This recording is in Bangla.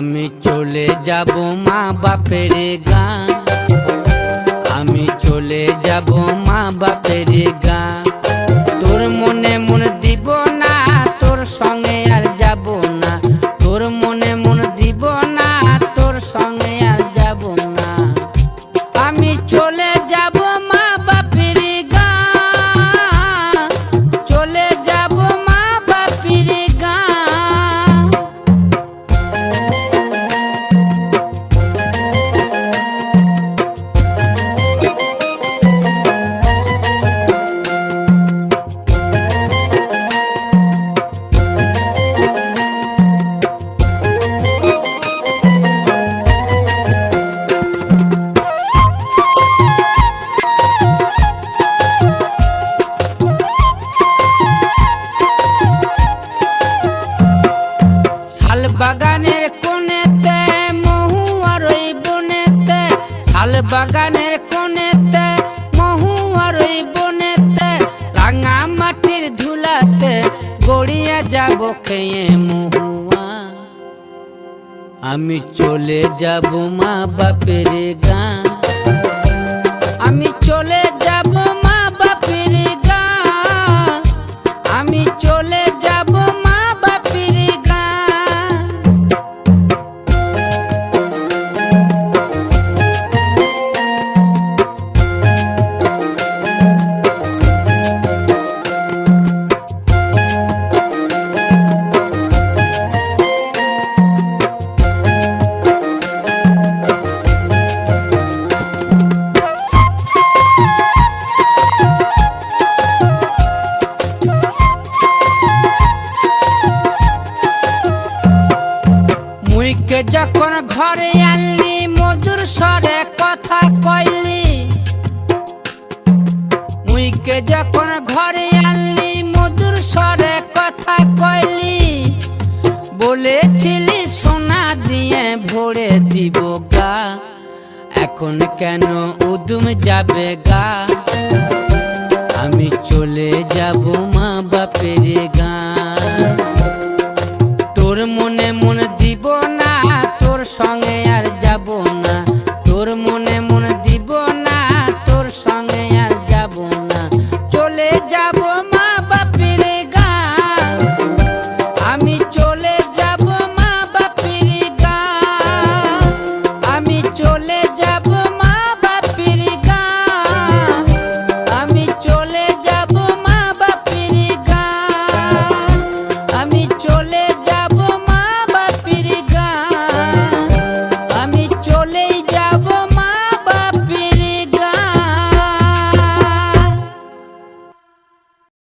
আমি চলে যাব মা বাপের গাঁ, আমি চলে যাব মা বাপের গাঁ। তোর মনে মন দিব না, তোর সঙ্গে আর যাব না। তোর মনে মন দিব না, তোর সঙ্গে আর যাব না। আমি চলে যাব মা বাপের গাঁ, চলে যাব মা বাপের গাঁ। বাগানের কোণেতে মহুয়ার ওই বনেতে, শাল বাগানের কোণেতে মহুয়ার ওই বনেতে, রাঙা মাটির ধুলাতে গড়িয়া যাব খেয়ে মহুয়া। আমি চলে যাব মা বাপের গাঁ, আমি চলে যাব মা বাপের গাঁ, আমি চলে যাব মা বাপের গাঁ। মুইকে যখন ঘরে আনলি মধুর স্বরে কথা কইলি, মুইকে যখন ঘরে আনলি মধুর স্বরে কথা কইলি, বলেছিলি সোনা দিয়ে ভরে দিব গা, এখন কেন উদুম যাবে গা। আমি চলে যাব মা বাপের গাঁ, তোর মনে মন দিব না, তোর সঙ্গে আর যাব